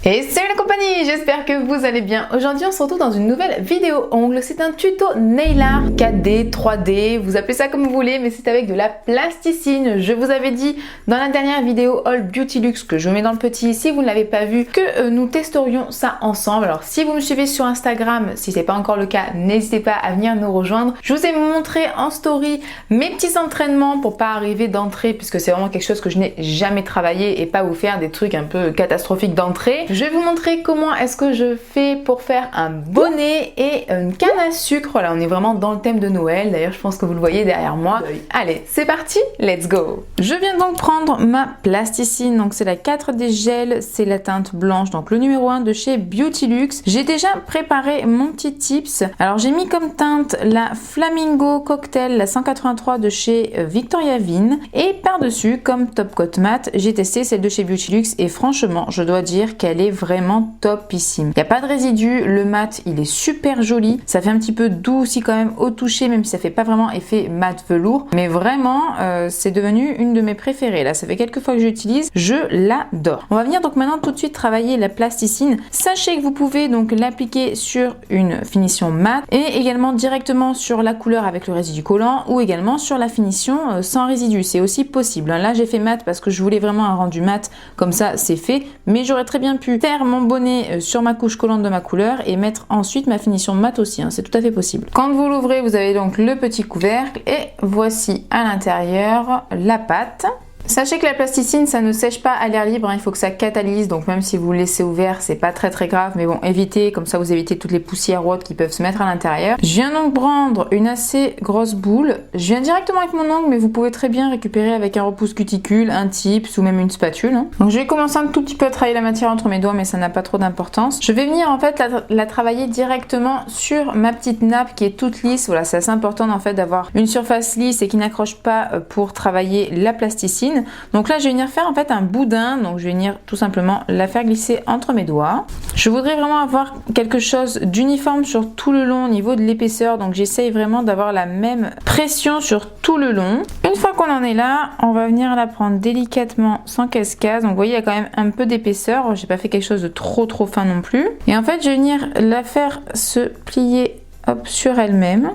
Et salut la compagnie, j'espère que vous allez bien. Aujourd'hui on se retrouve dans une nouvelle vidéo ongles. C'est un tuto nail art 4D, 3D, vous appelez ça comme vous voulez, mais c'est avec de la plasticine. Je vous avais dit dans la dernière vidéo All Beauty Luxe, que je vous mets dans le petit si vous ne l'avez pas vu, que nous testerions ça ensemble. Alors si vous me suivez sur Instagram, si c'est pas encore le cas, n'hésitez pas à venir nous rejoindre. Je vous ai montré en story mes petits entraînements pour pas arriver d'entrée, puisque c'est vraiment quelque chose que je n'ai jamais travaillé et pas vous faire des trucs un peu catastrophiques d'entrée. Je vais vous montrer comment est-ce que je fais pour faire un bonnet et une canne à sucre. Voilà, on est vraiment dans le thème de Noël. D'ailleurs, je pense que vous le voyez derrière moi. Allez, c'est parti, let's go! Je viens donc prendre ma plasticine. Donc c'est la 4D gel, c'est la teinte blanche, donc le numéro 1 de chez Beauty Luxe. J'ai déjà préparé mon petit tips. Alors j'ai mis comme teinte la Flamingo Cocktail, la 183 de chez Victoria Vin. Et par-dessus, comme top coat mat, j'ai testé celle de chez Beauty Luxe et franchement, je dois dire qu'elle est vraiment topissime. Il n'y a pas de résidus, le mat il est super joli, ça fait un petit peu doux aussi quand même au toucher, même si ça fait pas vraiment effet mat velours, mais vraiment c'est devenu une de mes préférées. Là ça fait quelques fois que j'utilise, je l'adore. On va venir donc maintenant tout de suite travailler la plasticine. Sachez que vous pouvez donc l'appliquer sur une finition mat et également directement sur la couleur avec le résidu collant ou également sur la finition sans résidu, c'est aussi possible. Là j'ai fait mat parce que je voulais vraiment un rendu mat, comme ça c'est fait, mais j'aurais très bien pu faire mon bonnet sur ma couche collante de ma couleur et mettre ensuite ma finition mat aussi, hein, c'est tout à fait possible. Quand vous l'ouvrez, vous avez donc le petit couvercle et voici à l'intérieur la pâte. Sachez que la plasticine ça ne sèche pas à l'air libre, hein, il faut que ça catalyse, donc même si vous le laissez ouvert c'est pas très grave, mais bon évitez, comme ça vous évitez toutes les poussières ou autres qui peuvent se mettre à l'intérieur. Je viens donc prendre une assez grosse boule, je viens directement avec mon ongle, mais vous pouvez très bien récupérer avec un repousse cuticule, un tips ou même une spatule, hein. Donc je vais commencer un tout petit peu à travailler la matière entre mes doigts, mais ça n'a pas trop d'importance. Je vais venir en fait la travailler directement sur ma petite nappe qui est toute lisse. Voilà, c'est assez important en fait d'avoir une surface lisse et qui n'accroche pas pour travailler la plasticine. Donc là je vais venir faire en fait un boudin, donc je vais venir tout simplement la faire glisser entre mes doigts. Je voudrais vraiment avoir quelque chose d'uniforme sur tout le long au niveau de l'épaisseur, donc j'essaye vraiment d'avoir la même pression sur tout le long. Une fois qu'on en est là, on va venir la prendre délicatement sans qu'elle se casse. Donc vous voyez il y a quand même un peu d'épaisseur, j'ai pas fait quelque chose de trop fin non plus. Et en fait je vais venir la faire se plier hop sur elle-même.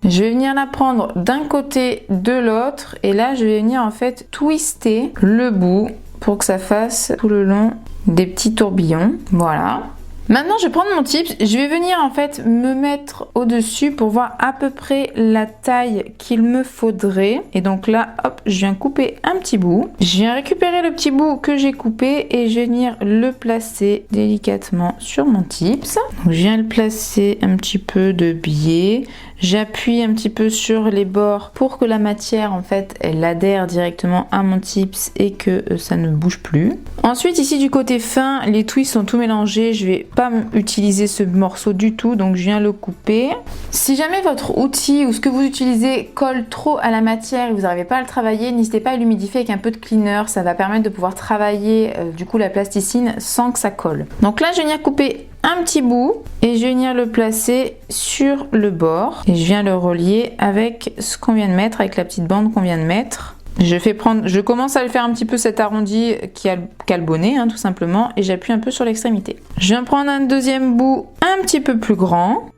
Je vais venir la prendre d'un côté de l'autre et là je vais venir en fait twister le bout pour que ça fasse tout le long des petits tourbillons. Voilà. Maintenant je vais prendre mon tips, je vais venir en fait me mettre au dessus pour voir à peu près la taille qu'il me faudrait. Et donc là hop, je viens couper un petit bout. Je viens récupérer le petit bout que j'ai coupé et je vais venir le placer délicatement sur mon tips. Donc je viens le placer un petit peu de biais. J'appuie un petit peu sur les bords pour que la matière en fait elle adhère directement à mon tips et que ça ne bouge plus. Ensuite ici du côté fin, les twists sont tout mélangés, je vais pas utiliser ce morceau du tout, donc je viens le couper. Si jamais votre outil ou ce que vous utilisez colle trop à la matière et vous n'arrivez pas à le travailler, n'hésitez pas à l'humidifier avec un peu de cleaner, ça va permettre de pouvoir travailler du coup la plasticine sans que ça colle. Donc là je vais venir couper un petit bout et je vais venir le placer sur le bord et je viens le relier avec ce qu'on vient de mettre, avec la petite bande qu'on vient de mettre. Je commence à le faire un petit peu cet arrondi qui a le bonnet, hein, tout simplement, et j'appuie un peu sur l'extrémité. Je viens prendre un deuxième bout un petit peu plus grand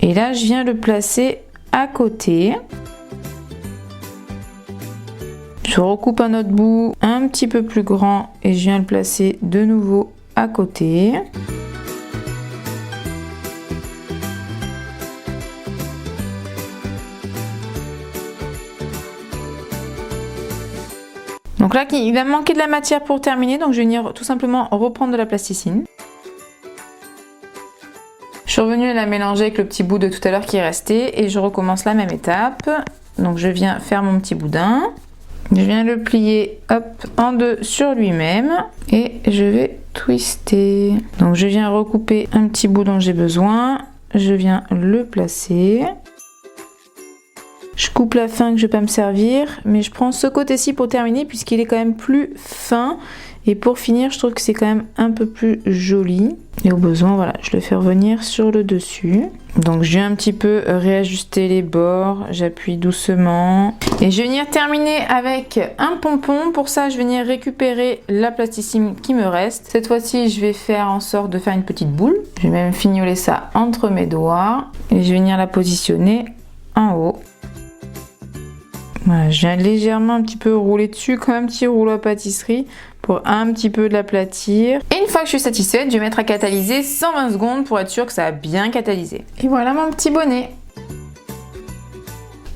et là je viens le placer à côté. Je recoupe un autre bout un petit peu plus grand et je viens le placer de nouveau à côté. Donc là, il va me manquer de la matière pour terminer, donc je vais venir tout simplement reprendre de la plasticine. Je suis revenue la mélanger avec le petit bout de tout à l'heure qui est resté et je recommence la même étape. Donc je viens faire mon petit boudin, je viens le plier hop en deux sur lui-même et je vais twister. Donc je viens recouper un petit bout dont j'ai besoin, je viens le placer. Je coupe la fin que je vais pas me servir, mais je prends ce côté-ci pour terminer puisqu'il est quand même plus fin. Et pour finir, je trouve que c'est quand même un peu plus joli. Et au besoin, voilà, je le fais revenir sur le dessus. Donc je viens un petit peu réajuster les bords, j'appuie doucement. Et je vais venir terminer avec un pompon. Pour ça, je vais venir récupérer la plasticine qui me reste. Cette fois-ci, je vais faire en sorte de faire une petite boule. Je vais même fignoler ça entre mes doigts. Et je vais venir la positionner en haut. Voilà, je viens légèrement un petit peu rouler dessus comme un petit rouleau à pâtisserie pour un petit peu de l'aplatir. Et une fois que je suis satisfaite, je vais mettre à catalyser 120 secondes pour être sûr que ça a bien catalysé. Et voilà mon petit bonnet.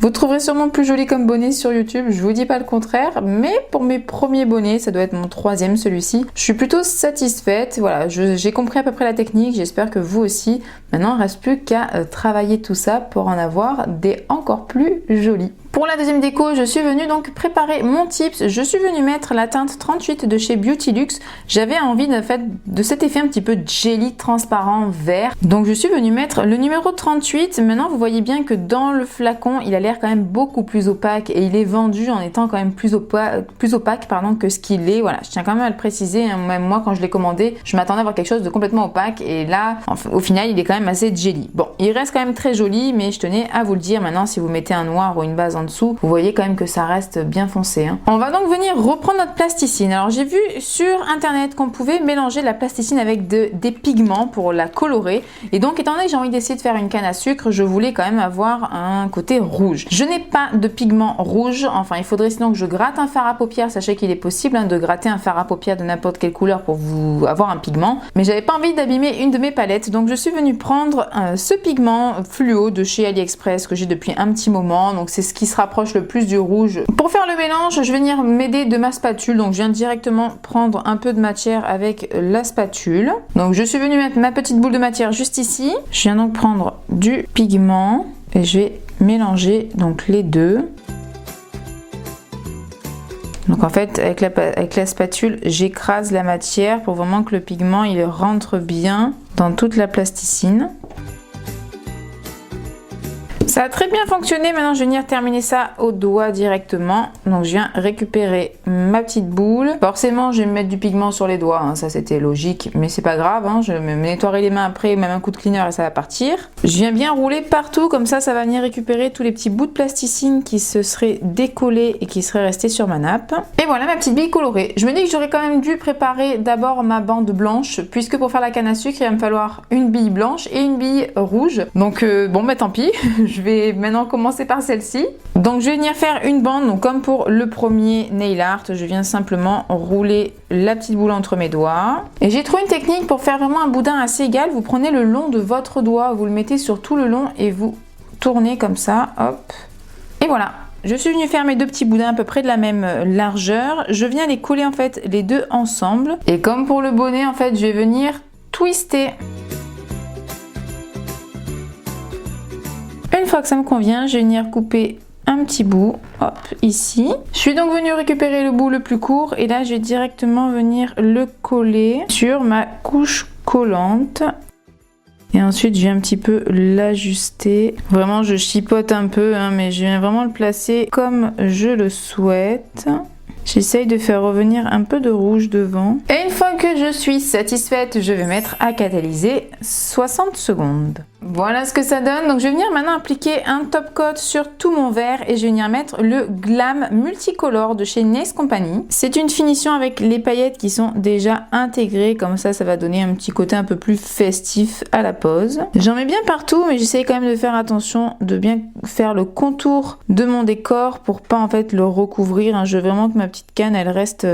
Vous trouverez sûrement plus joli comme bonnet sur YouTube, je vous dis pas le contraire, mais pour mes premiers bonnets, ça doit être mon 3e celui-ci, je suis plutôt satisfaite. Voilà, j'ai compris à peu près la technique, j'espère que vous aussi. Maintenant, il ne reste plus qu'à travailler tout ça pour en avoir des encore plus jolis. Pour la deuxième déco, je suis venue donc préparer mon tips. Je suis venue mettre la teinte 38 de chez Beautylux. J'avais envie de cet effet un petit peu jelly transparent vert. Donc je suis venue mettre le numéro 38. Maintenant, vous voyez bien que dans le flacon, il a l'air quand même beaucoup plus opaque et il est vendu en étant quand même plus opaque que ce qu'il est. Voilà, je tiens quand même à le préciser. Même moi, quand je l'ai commandé, je m'attendais à avoir quelque chose de complètement opaque et là, au final, il est quand même assez jelly. Bon, il reste quand même très joli, mais je tenais à vous le dire. Maintenant, si vous mettez un noir ou une base en dessous, vous voyez quand même que ça reste bien foncé. On va donc venir reprendre notre plasticine. Alors j'ai vu sur internet qu'on pouvait mélanger la plasticine avec des pigments pour la colorer. Et donc étant donné que j'ai envie d'essayer de faire une canne à sucre, je voulais quand même avoir un côté rouge. Je n'ai pas de pigment rouge. Enfin, il faudrait sinon que je gratte un fard à paupières. Sachez qu'il est possible de gratter un fard à paupières de n'importe quelle couleur pour vous avoir un pigment. Mais j'avais pas envie d'abîmer une de mes palettes. Donc je suis venue prendre ce pigment fluo de chez AliExpress que j'ai depuis un petit moment. Donc c'est ce qui se rapproche le plus du rouge. Pour faire le mélange, je vais venir m'aider de ma spatule. Donc je viens directement prendre un peu de matière avec la spatule. Donc je suis venue mettre ma petite boule de matière juste ici. Je viens donc prendre du pigment et je vais mélanger donc les deux. Donc en fait avec la spatule, j'écrase la matière pour vraiment que le pigment il rentre bien dans toute la plasticine. Ça a très bien fonctionné, maintenant je vais venir terminer ça au doigt directement. Donc je viens récupérer ma petite boule. Forcément je vais me mettre du pigment sur les doigts, ça c'était logique, mais c'est pas grave. Je vais me nettoyer les mains après, même un coup de cleaner et ça va partir. Je viens bien rouler partout, comme ça va venir récupérer tous les petits bouts de plasticine qui se seraient décollés et qui seraient restés sur ma nappe. Et voilà ma petite bille colorée. Je me dis que j'aurais quand même dû préparer d'abord ma bande blanche, puisque pour faire la canne à sucre il va me falloir une bille blanche et une bille rouge. Donc bon bah tant pis. Je vais maintenant commencer par celle-ci. Donc je vais venir faire une bande, donc comme pour le premier nail art, je viens simplement rouler la petite boule entre mes doigts. Et j'ai trouvé une technique pour faire vraiment un boudin assez égal. Vous prenez le long de votre doigt, vous le mettez sur tout le long et vous tournez comme ça, hop. Et voilà. Je suis venue faire mes deux petits boudins à peu près de la même largeur. Je viens les coller en fait les deux ensemble. Et comme pour le bonnet en fait, je vais venir twister. Une fois que ça me convient, je vais venir couper un petit bout, hop, ici. Je suis donc venue récupérer le bout le plus court et là, je vais directement venir le coller sur ma couche collante. Et ensuite, je viens un petit peu l'ajuster. Vraiment, je chipote un peu, mais je viens vraiment le placer comme je le souhaite. J'essaye de faire revenir un peu de rouge devant. Et une fois que je suis satisfaite, je vais mettre à catalyser 60 secondes. Voilà ce que ça donne. Donc je vais venir maintenant appliquer un top coat sur tout mon verre et je vais venir mettre le Glam Multicolor de chez Nails Company. C'est une finition avec les paillettes qui sont déjà intégrées. Comme ça va donner un petit côté un peu plus festif à la pose. J'en mets bien partout, mais j'essaye quand même de faire attention de bien faire le contour de mon décor pour pas en fait le recouvrir. Je veux vraiment que ma petite canne elle reste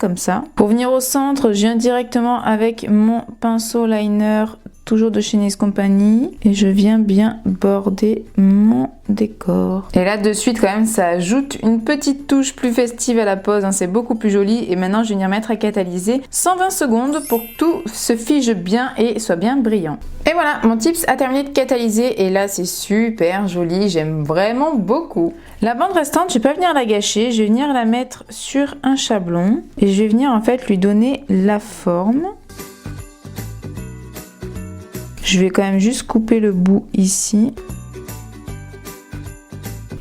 comme ça. Pour venir au centre, je viens directement avec mon pinceau liner toujours de chez Nails Company et je viens bien border mon décor. Et là de suite quand même ça ajoute une petite touche plus festive à la pose, c'est beaucoup plus joli. Et maintenant je vais venir mettre à catalyser 120 secondes pour que tout se fige bien et soit bien brillant. Et voilà, mon tips a terminé de catalyser et là c'est super joli, j'aime vraiment beaucoup. La bande restante, je vais pas venir la gâcher, je vais venir la mettre sur un chablon et je vais venir en fait lui donner la forme. Je vais quand même juste couper le bout ici.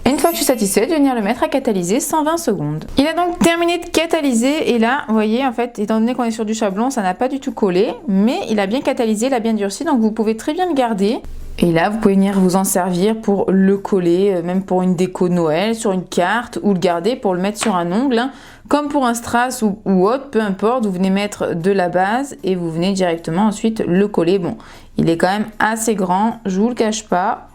Et une fois que je suis satisfaite, je vais venir le mettre à catalyser 120 secondes. Il a donc terminé de catalyser et là, vous voyez, en fait, étant donné qu'on est sur du chablon, ça n'a pas du tout collé, mais il a bien catalysé, il a bien durci, donc vous pouvez très bien le garder. Et là, vous pouvez venir vous en servir pour le coller, même pour une déco de Noël, sur une carte, ou le garder pour le mettre sur un ongle, hein. Comme pour un strass ou autre, peu importe, vous venez mettre de la base et vous venez directement ensuite le coller. Bon, il est quand même assez grand, je vous le cache pas.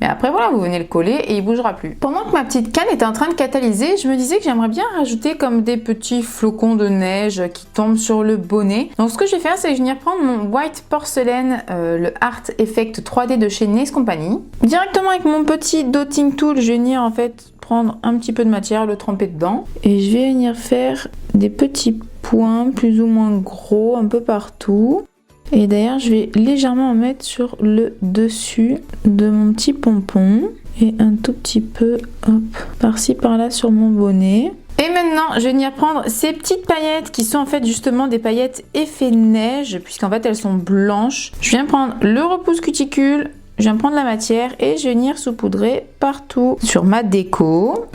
Mais après voilà, vous venez le coller et il bougera plus. Pendant que ma petite canne était en train de catalyser, je me disais que j'aimerais bien rajouter comme des petits flocons de neige qui tombent sur le bonnet. Donc ce que je vais faire, c'est que je vais venir prendre mon White Porcelain, le Art Effect 3D de chez Nails Company. Directement avec mon petit dotting tool, je vais venir en fait prendre un petit peu de matière, le tremper dedans. Et je vais venir faire des petits points plus ou moins gros un peu partout. Et d'ailleurs, je vais légèrement en mettre sur le dessus de mon petit pompon. Et un tout petit peu, hop, par-ci par-là sur mon bonnet. Et maintenant, je vais venir prendre ces petites paillettes qui sont en fait justement des paillettes effet neige, puisqu'en fait elles sont blanches. Je viens prendre le repousse cuticule, je viens prendre la matière et je vais venir saupoudrer partout sur ma déco.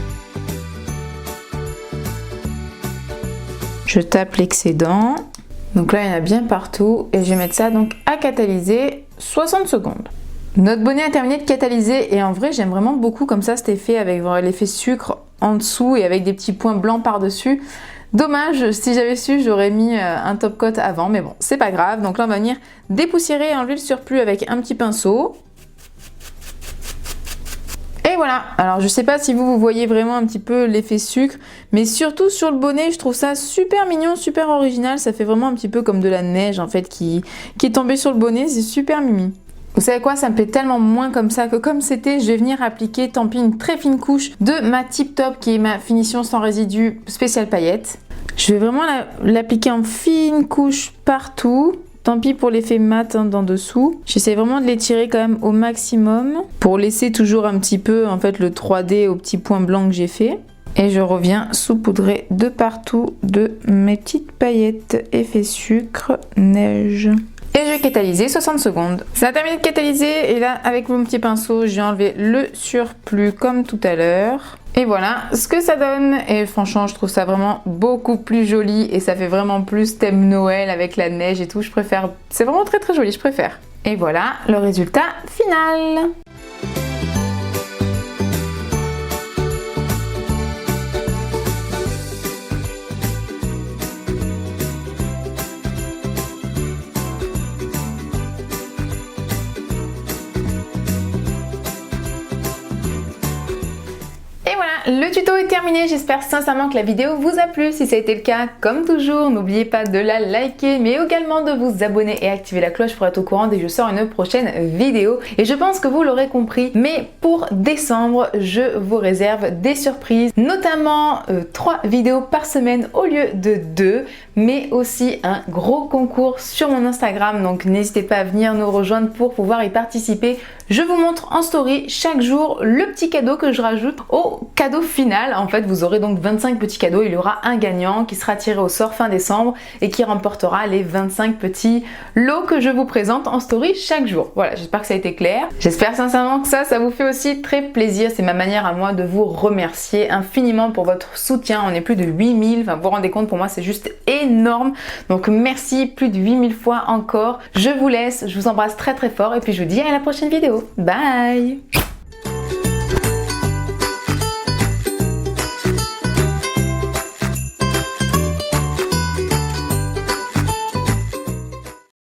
Je tape l'excédent. Donc là, il y en a bien partout et je vais mettre ça donc à catalyser 60 secondes. Notre bonnet a terminé de catalyser et en vrai, j'aime vraiment beaucoup comme ça cet effet avec l'effet sucre en dessous et avec des petits points blancs par-dessus. Dommage, si j'avais su, j'aurais mis un top coat avant, mais bon, c'est pas grave. Donc là, on va venir dépoussiérer et enlever le surplus avec un petit pinceau. Et voilà, alors je sais pas si vous voyez vraiment un petit peu l'effet sucre, mais surtout sur le bonnet, je trouve ça super mignon, super original, ça fait vraiment un petit peu comme de la neige en fait qui est tombée sur le bonnet, c'est super mimi. Vous savez quoi, ça me plaît tellement moins comme ça que comme c'était, je vais venir appliquer, tant pis, une très fine couche de ma Tip Top qui est ma finition sans résidus spéciale paillettes. Je vais vraiment l'appliquer en fine couche partout. Tant pis pour l'effet mat d'en dessous. J'essaie vraiment de l'étirer quand même au maximum pour laisser toujours un petit peu en fait le 3D au petit point blanc que j'ai fait. Et je reviens saupoudrer de partout de mes petites paillettes effet sucre neige. Et je vais catalyser 60 secondes. Ça a terminé de catalyser et là avec mon petit pinceau j'ai enlevé le surplus comme tout à l'heure. Et voilà ce que ça donne et franchement je trouve ça vraiment beaucoup plus joli et ça fait vraiment plus thème Noël avec la neige et tout, je préfère, c'est vraiment très très joli, je préfère. Et voilà le résultat final. Le tuto est terminé, j'espère sincèrement que la vidéo vous a plu. Si ça a été le cas, comme toujours, n'oubliez pas de la liker, mais également de vous abonner et activer la cloche pour être au courant dès que je sors une prochaine vidéo. Et je pense que vous l'aurez compris, mais pour décembre, je vous réserve des surprises, notamment 3 vidéos par semaine au lieu de 2, mais aussi un gros concours sur mon Instagram, donc n'hésitez pas à venir nous rejoindre pour pouvoir y participer. Je vous montre en story chaque jour le petit cadeau que je rajoute au cadeau final. En fait, vous aurez donc 25 petits cadeaux. Il y aura un gagnant qui sera tiré au sort fin décembre et qui remportera les 25 petits lots que je vous présente en story chaque jour. Voilà, j'espère que ça a été clair. J'espère sincèrement que ça vous fait aussi très plaisir. C'est ma manière à moi de vous remercier infiniment pour votre soutien. On est plus de 8000. Enfin, vous vous rendez compte, pour moi, c'est juste énorme. Donc, merci plus de 8000 fois encore. Je vous laisse. Je vous embrasse très très fort et puis je vous dis à la prochaine vidéo. Bye!